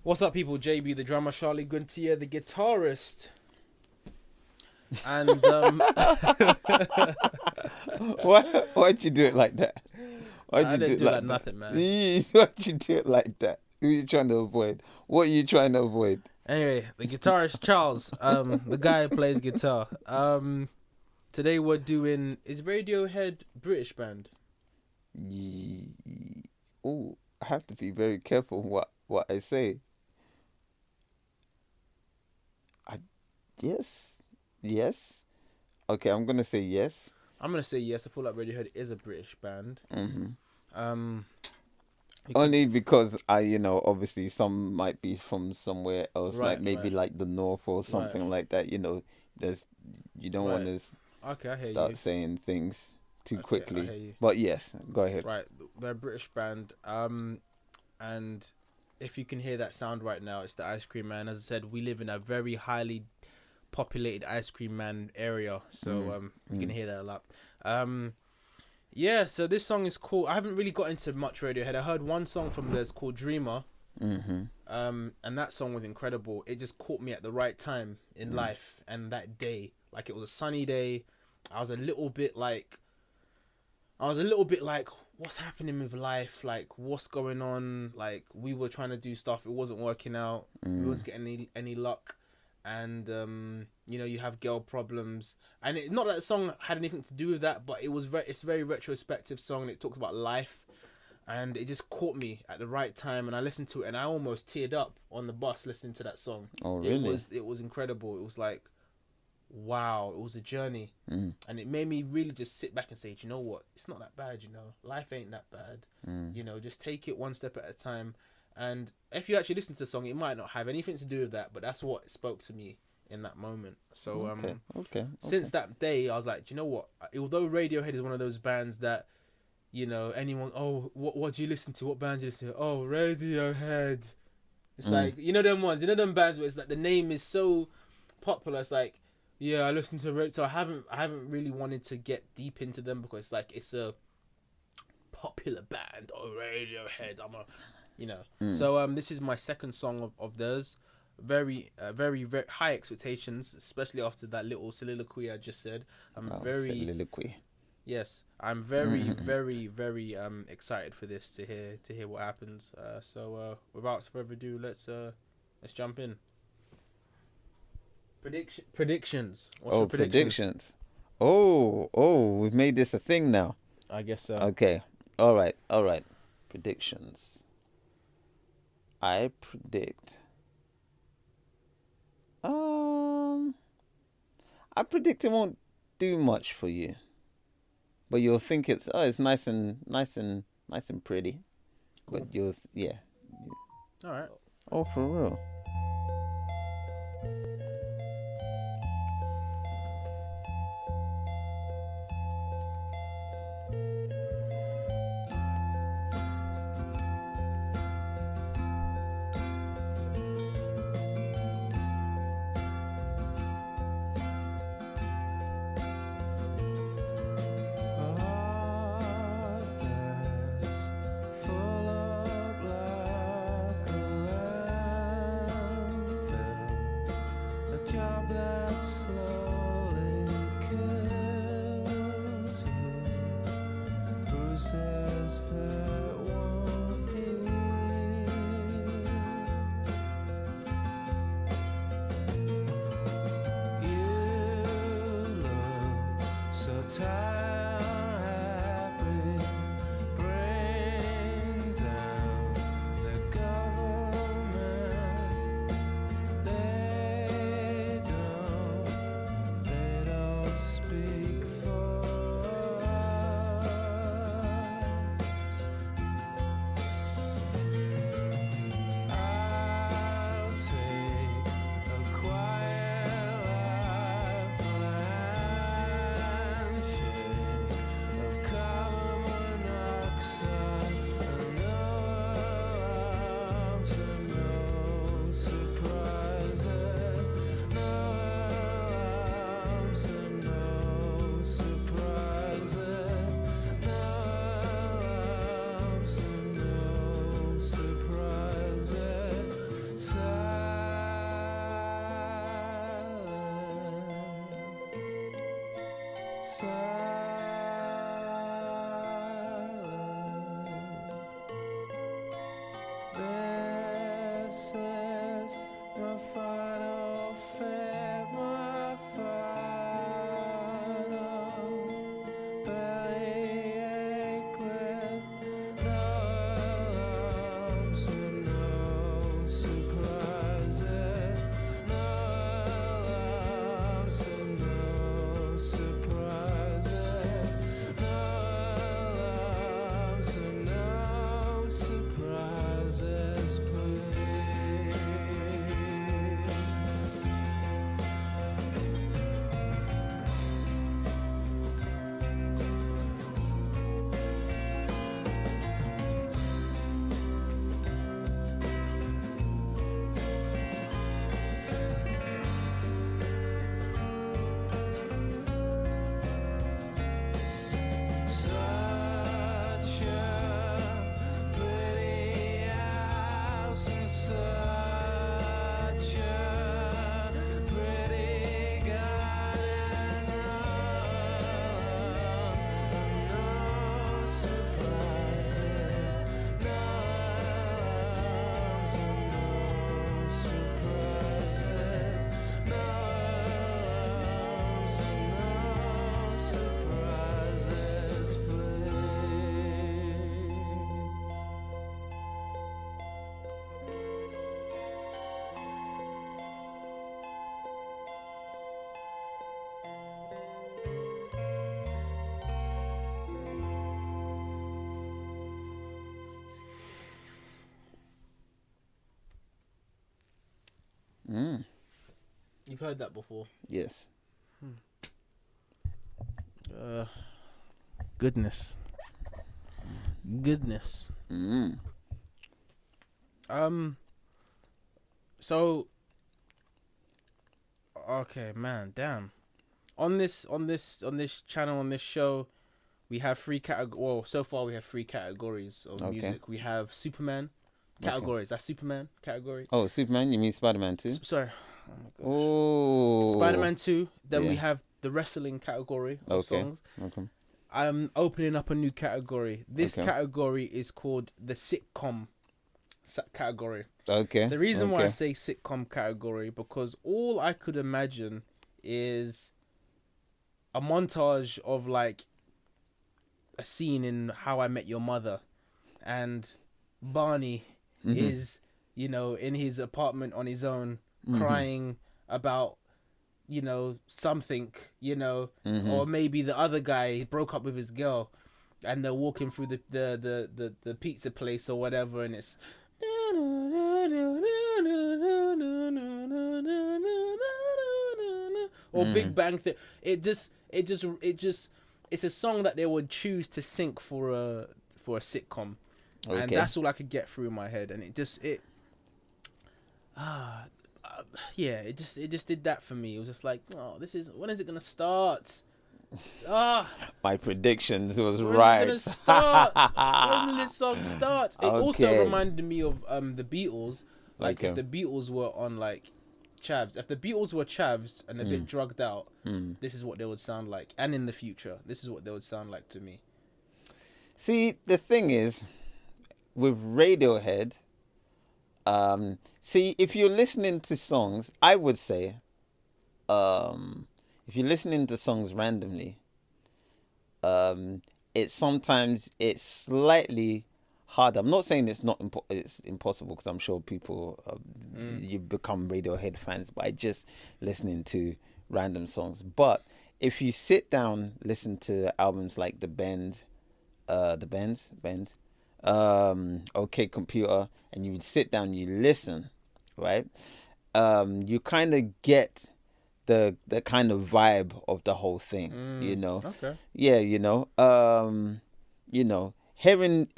What's up, people? JB, the drummer, Charlie Guntier, the guitarist. And, Why'd you do it like that? Why'd I you didn't do do it like like that? nothing, man. Why'd you do it like that? Who are you trying to avoid? What are you trying to avoid? Anyway, the guitarist, Charles, the guy who plays guitar. Today we're doing, is Radiohead British band? Oh, I have to be very careful what I say. Yes. Okay, I'm gonna say yes. I'm going to say yes. I feel like Radiohead is a British band. Mm-hmm. You Only because obviously some might be from somewhere else, Right, like maybe right. like the north or something like that. There's you don't want Right. to Okay, I hear start you. saying things too Okay, I quickly. hear you. But yes, go ahead. Right, they're a British band. And if you can hear that sound right now, it's the Ice Cream Man. As I said, we live in a very highly populated Ice Cream Man area, so you can hear that a lot. Yeah, so this song is cool. I haven't really got into much Radiohead. I heard one song from theirs called Dreamer. Mm-hmm. And that song was incredible. It just caught me at the right time in life and that day. Like, it was a sunny day. I was a little bit like, what's happening with life? Like, what's going on? Like, we were trying to do stuff, it wasn't working out. We wasn't getting any luck. And you have girl problems, and it's not that the song had anything to do with that, but it's a very retrospective song, and it talks about life, and it just caught me at the right time, and I listened to it, and I almost teared up on the bus listening to that song. Oh, really? It was incredible. It was like, wow, it was a journey, and it made me really just sit back and say, you know what, it's not that bad. Life ain't that bad. Just take it one step at a time. And if you actually listen to the song, it might not have anything to do with that, but that's what spoke to me in that moment. So Okay. since that day, I was like, do you know what? Although Radiohead is one of those bands that, anyone, what do you listen to? What band do you listen to? Oh, Radiohead. It's like, them ones, them bands where it's like the name is so popular. It's like, yeah, I listen to Radiohead. So I haven't really wanted to get deep into them because it's like, it's a popular band. Oh, Radiohead. So this is my second song of theirs. Very very high expectations, especially after that little soliloquy I just said. Soliloquy. Yes, I'm very very excited for this, to hear what happens. So without further ado, let's jump in. Predictions. What's your predictions. Oh, we've made this a thing now. I guess so. Okay. All right. Predictions. I predict. I predict it won't do much for you, but you'll think it's nice and pretty. Cool. But you'll All right. Oh, for real. Mm. You've heard that before. Yes. Goodness. Mm. So okay, man, damn. On this channel, on this show, we have three categories. Well, so far we have three categories of Okay. music. We have Superman categories. That's Superman category. Oh, Superman? You mean Spider-Man too? Sorry. Oh my gosh. Oh. Spider-Man 2. Then we Yeah. have the wrestling category of songs. Okay. I'm opening up a new category. This Okay. category is called the sitcom category. Okay. The reason why I say sitcom category, because all I could imagine is a montage of like a scene in How I Met Your Mother, and Barney is, you know, in his apartment on his own, crying about, you know, something, you know, or maybe the other guy broke up with his girl, and they're walking through the pizza place or whatever, and it's or Big Bang Theory. It just it's a song that they would choose to sync for a sitcom, and that's all I could get through my head, and it just did that for me. It was just like, oh, when is it gonna start? My predictions was When right. is it gonna start? When did this song start? It also Okay. reminded me of the Beatles. Like Okay. if the Beatles were on like chavs, if the Beatles were chavs and a bit drugged out, this is what they would sound like. And in the future, this is what they would sound like to me. See, the thing is, with Radiohead, see, if you're listening to songs, I would say, if you're listening to songs randomly, it's slightly harder. I'm not saying it's it's impossible, because I'm sure people you become Radiohead fans by just listening to random songs. But if you sit down, listen to albums like The Bend, OK Computer, and you sit down, you listen, right? You kind of get the kind of vibe of the whole thing, you know. Okay. Yeah, you know. Hearing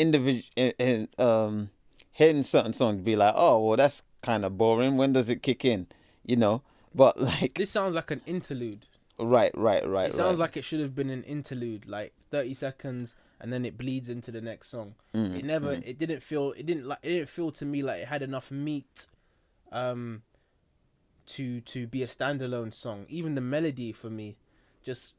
hearing certain songs be like, oh well, that's kind of boring. When does it kick in? You know. But like, This sounds like an interlude. right. It sounds like it should have been an interlude, like 30 seconds, and then it bleeds into the next song. It didn't feel to me like it had enough meat to be a standalone song. Even the melody for me, just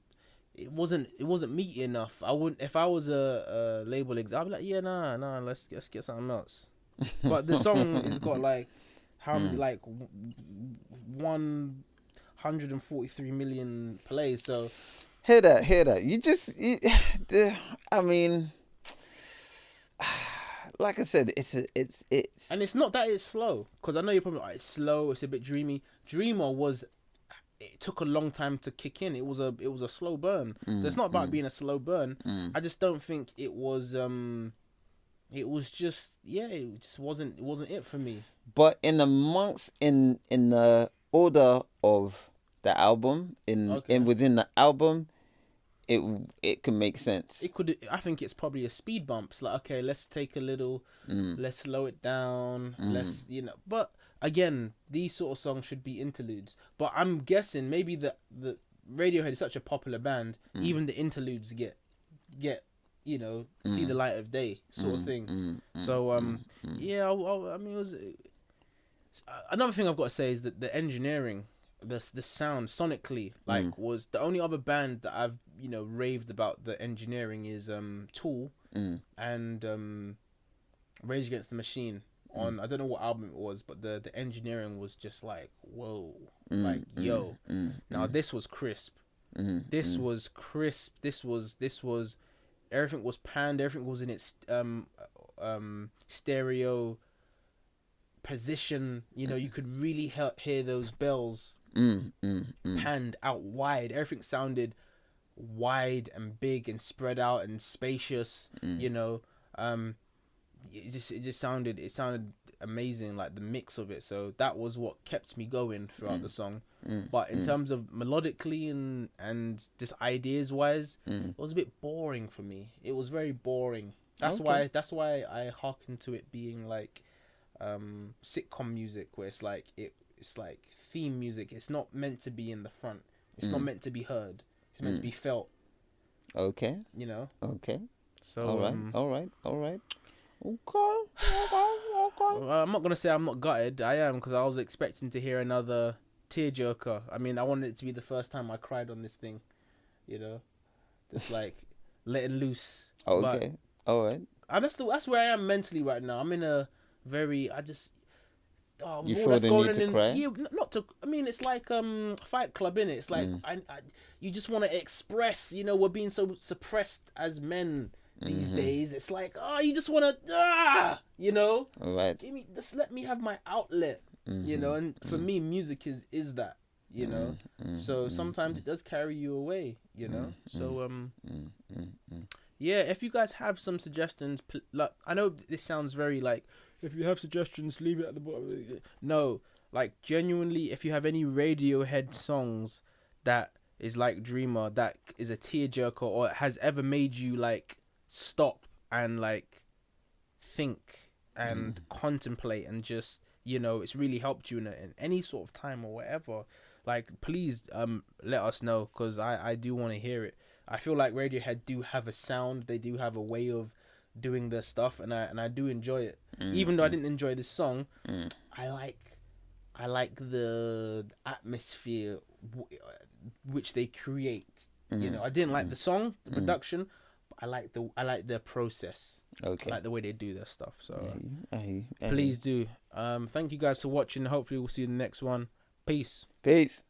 it wasn't meaty enough. I wouldn't, if I was a label exec, I'd be like, yeah, nah, let's get something else. But the song has got like how many, like 143 million plays. So hear that. I mean, like I said, it's and it's not that it's slow, because I know you're probably like, it's slow, it's a bit dreamy. Dreamer it took a long time to kick in. It was a slow burn. So it's not about being a slow burn. I just don't think it was it just wasn't it for me. But in the order of the album, within the album, it can make sense. It could. I think it's probably a speed bump. It's like, okay, let's take a little, let's slow it down, let's, you know. But again, these sort of songs should be interludes. But I'm guessing maybe the Radiohead is such a popular band, even the interludes get you know, see the light of day, sort of thing. So yeah, I mean, it was another thing I've got to say is that the engineering, the sound sonically, like, was the only other band that I've, you know, raved about the engineering is Tool and Rage Against the Machine on, I don't know what album it was, but the engineering was just like, whoa, like, yo. Now this was crisp. This was crisp. This was everything was panned, everything was in its stereo position. You know, you could really hear those bells panned out wide. Everything sounded wide and big and spread out and spacious. You know, it just sounded amazing, like the mix of it. So that was what kept me going throughout the song. But in terms of melodically and just ideas wise, it was a bit boring for me. It was very boring. That's why I hearken to it being like sitcom music, where it's like theme music. It's not meant to be in the front. It's not meant to be heard. It's meant to be felt. Okay. You know. Okay. So all right. Okay. I'm not gonna say I'm not gutted. I am, because I was expecting to hear another tearjerker. I mean, I wanted it to be the first time I cried on this thing. You know, just like letting loose. Okay. All right. And that's where I am mentally right now. I'm in a very You feel the need to cry? Yeah, not to. I mean, it's like Fight Club, innit? It's like you just want to express. You know, we're being so suppressed as men these days. It's like, you just want to, you know, All right. let me have my outlet. You know, and for me, music is that. You know, so sometimes it does carry you away. You know, so yeah. If you guys have some suggestions, like, I know this sounds very like, if you have suggestions, leave it at the bottom. No, like, genuinely, if you have any Radiohead songs that is like Dreamer, that is a tearjerker, or has ever made you like stop and like think and contemplate, and just, you know, it's really helped you in any sort of time or whatever, like, please let us know, because I do want to hear it. I feel like Radiohead do have a sound, they do have a way of doing their stuff, and I do enjoy it. Even though I didn't enjoy this song, I like the atmosphere which they create. You know, I didn't like the song, the production, but I like their process. Okay. I like the way they do their stuff. So I please do. Thank you guys for watching. Hopefully we'll see you in the next one. Peace. Peace.